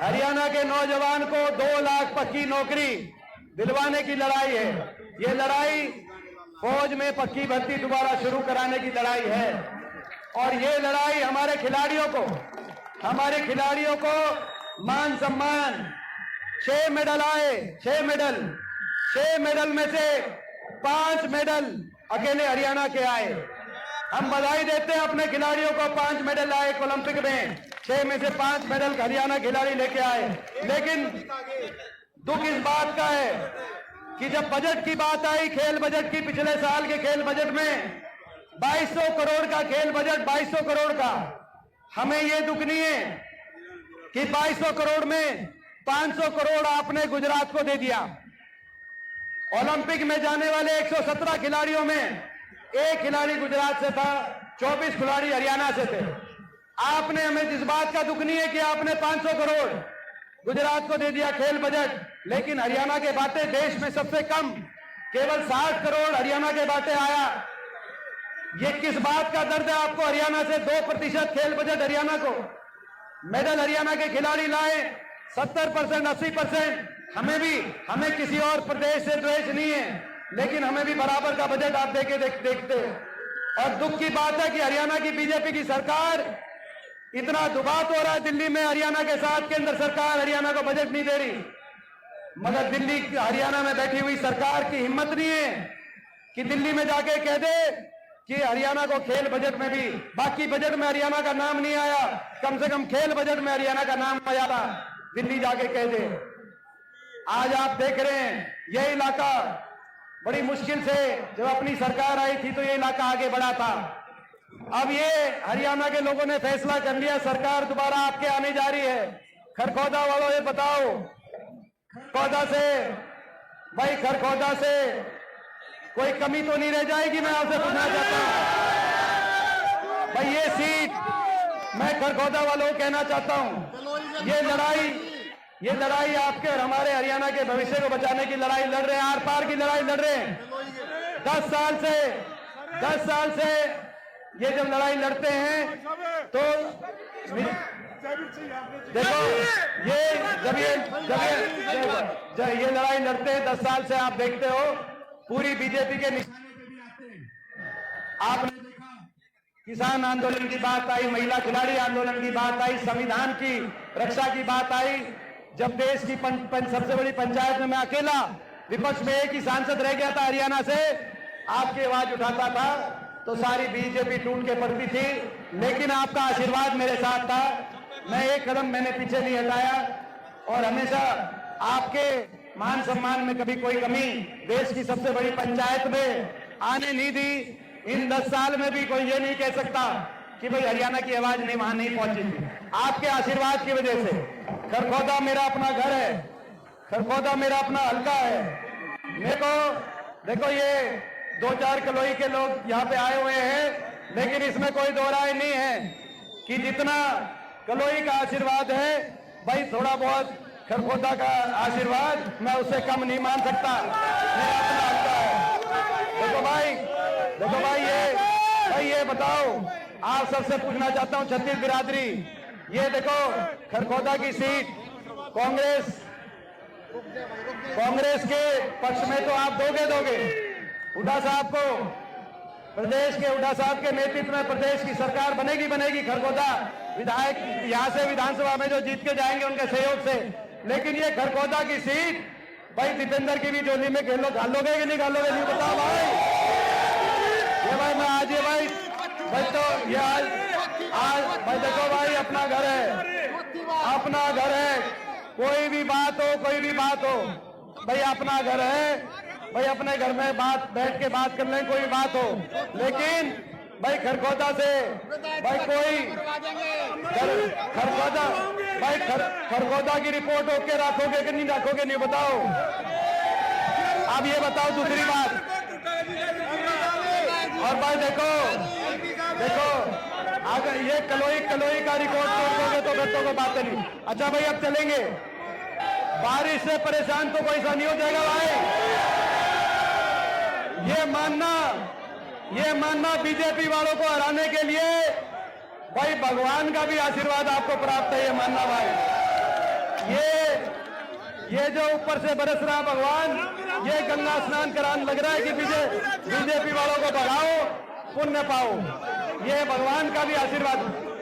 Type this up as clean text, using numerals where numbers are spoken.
हरियाणा के नौजवान को 2 लाख पक्की नौकरी दिलवाने की लड़ाई है। ये लड़ाई फौज में पक्की भर्ती दोबारा शुरू कराने की लड़ाई है। और ये लड़ाई हमारे खिलाड़ियों को मान सम्मान, 6 मेडल आए, 6 मेडल में से 5 मेडल अकेले हरियाणा के आए। हम बधाई देते हैं अपने खिलाड़ियों को, 5 मेडल आए ओलंपिक में, 6 में से 5 मेडल हरियाणा खिलाड़ी लेके आए। लेकिन दुख इस बात का है कि जब बजट की बात आई, खेल बजट की, पिछले साल के खेल बजट में 2200 करोड़ का खेल बजट, 2200 करोड़ का, हमें यह दुख नहीं है कि 2200 करोड़ में 500 करोड़ आपने गुजरात को दे दिया। ओलंपिक में जाने वाले 117 खिलाड़ियों में 1 खिलाड़ी गुजरात से था, 24 खिलाड़ी हरियाणा से थे। आपने, हमें जिस बात का दुख नहीं है कि आपने 500 करोड़ गुजरात को दे दिया खेल बजट, लेकिन हरियाणा के बाटे देश में सबसे कम, केवल 60 करोड़ हरियाणा के बाटे आया। ये किस बात का दर्द है आपको? हरियाणा से 2% खेल बजट हरियाणा को, मेडल हरियाणा के खिलाड़ी लाए 70%, 80%। हमें किसी और प्रदेश से द्वेष नहीं है, लेकिन हमें भी बराबर का बजट आप देखते। और दुख की बात है कि हरियाणा की बीजेपी की सरकार, इतना दुबात हो रहा है दिल्ली में हरियाणा के साथ, केंद्र सरकार हरियाणा को बजट नहीं दे रही, मगर दिल्ली हरियाणा में बैठी हुई सरकार की हिम्मत नहीं है कि दिल्ली में जाके कह दे कि हरियाणा को खेल बजट में भी, बाकी बजट में हरियाणा का नाम नहीं आया, कम से कम खेल बजट में हरियाणा का नाम आया था, दिल्ली जाके कह दे। आज आप देख रहे हैं यह इलाका बड़ी मुश्किल से, जब अपनी सरकार आई थी तो ये इलाका आगे बढ़ा था। अब ये हरियाणा के लोगों ने फैसला कर लिया, सरकार दोबारा आपके आने जा रही है। खरखौदा वालों, ये बताओ, खरखौदा से कोई कमी तो नहीं रह जाएगी? मैं आपसे पूछना चाहता हूं भाई, ये सीट मैं खरखौदा वालों को कहना चाहता हूं, ये लड़ाई आपके और हमारे हरियाणा के भविष्य को बचाने की लड़ाई लड़ रहे हैं, आर पार की लड़ाई लड़ रहे हैं। 10 साल से ये जब लड़ाई लड़ते हैं तो देखो, ये लड़ाई लड़ते हैं 10 साल से, आप देखते हो पूरी बीजेपी के निशाने पे भी आते हैं। आपने देखा, किसान आंदोलन की बात आई, महिला खिलाड़ी आंदोलन की बात आई, संविधान की रक्षा की बात आई। जब देश की सबसे बड़ी पंचायत में मैं अकेला विपक्ष में एक ही सांसद रह गया था हरियाणा से, आपकी आवाज उठाता था तो सारी बीजेपी टूट के पड़ती थी, लेकिन आपका आशीर्वाद मेरे साथ था। मैं एक कदम मैंने पीछे नहीं हटाया और हमेशा आपके मान सम्मान में कभी कोई कमी देश की सबसे बड़ी पंचायत में आने नहीं दी। इन 10 साल में भी कोई ये नहीं कह सकता कि भाई हरियाणा की आवाज नहीं वहां नहीं पहुंची थी, आपके आशीर्वाद की वजह से। खरखौदा मेरा अपना घर है, खरखौदा मेरा अपना हल्का है। मेरे को देखो, ये 2-4 कलोई के लोग यहाँ पे आए हुए हैं, लेकिन इसमें कोई दो राय नहीं है कि जितना कलोई का आशीर्वाद है, भाई थोड़ा बहुत खरखौदा का आशीर्वाद मैं उससे कम नहीं मान सकता, मेरा अपना हल्का है। देखो भाई ये बताओ, आप सबसे पूछना चाहता हूं, छत्तीस बिरादरी, ये देखो खरखौदा की सीट कांग्रेस के पक्ष में तो आप दोगे। हुड्डा साहब को, प्रदेश के हुड्डा साहब के नेतृत्व में प्रदेश की सरकार बनेगी। खरखौदा विधायक यहां से विधानसभा में जो जीत के जाएंगे उनके सहयोग से। लेकिन ये खरखौदा की सीट भाई दीपेंद्र की भी झोली में घालोगे कि नहीं घालोगे? नहीं बताओ भाई। ये भाई मैं आज, ये भाई तो ये आज भाई देखो भाई, अपना घर है, कोई भी बात हो भाई, अपना घर है भाई, अपने घर में बैठ के बात कर लें, कोई बात हो। लेकिन भाई खरखौदा से भाई कोई खरखौदा की रिपोर्ट ओके रखोगे कि नहीं रखोगे? नहीं बताओ। अब ये बताओ दूसरी बात, और भाई देखो अगर ये कलोई का रिकॉर्ड तोड़ दोगे तो फिर तो कोई बात नहीं। अच्छा भाई, अब चलेंगे। बारिश से परेशान तो कोई सा नहीं हो जाएगा भाई। ये मानना बीजेपी वालों को हराने के लिए भाई भगवान का भी आशीर्वाद आपको प्राप्त है, ये मानना भाई। ये जो ऊपर से बरस रहा भगवान, ये गंगा स्नान कराने लग रहा है कि बीजेपी वालों को भगाओ, पुण्य पाओ। ये भगवान का भी आशीर्वाद।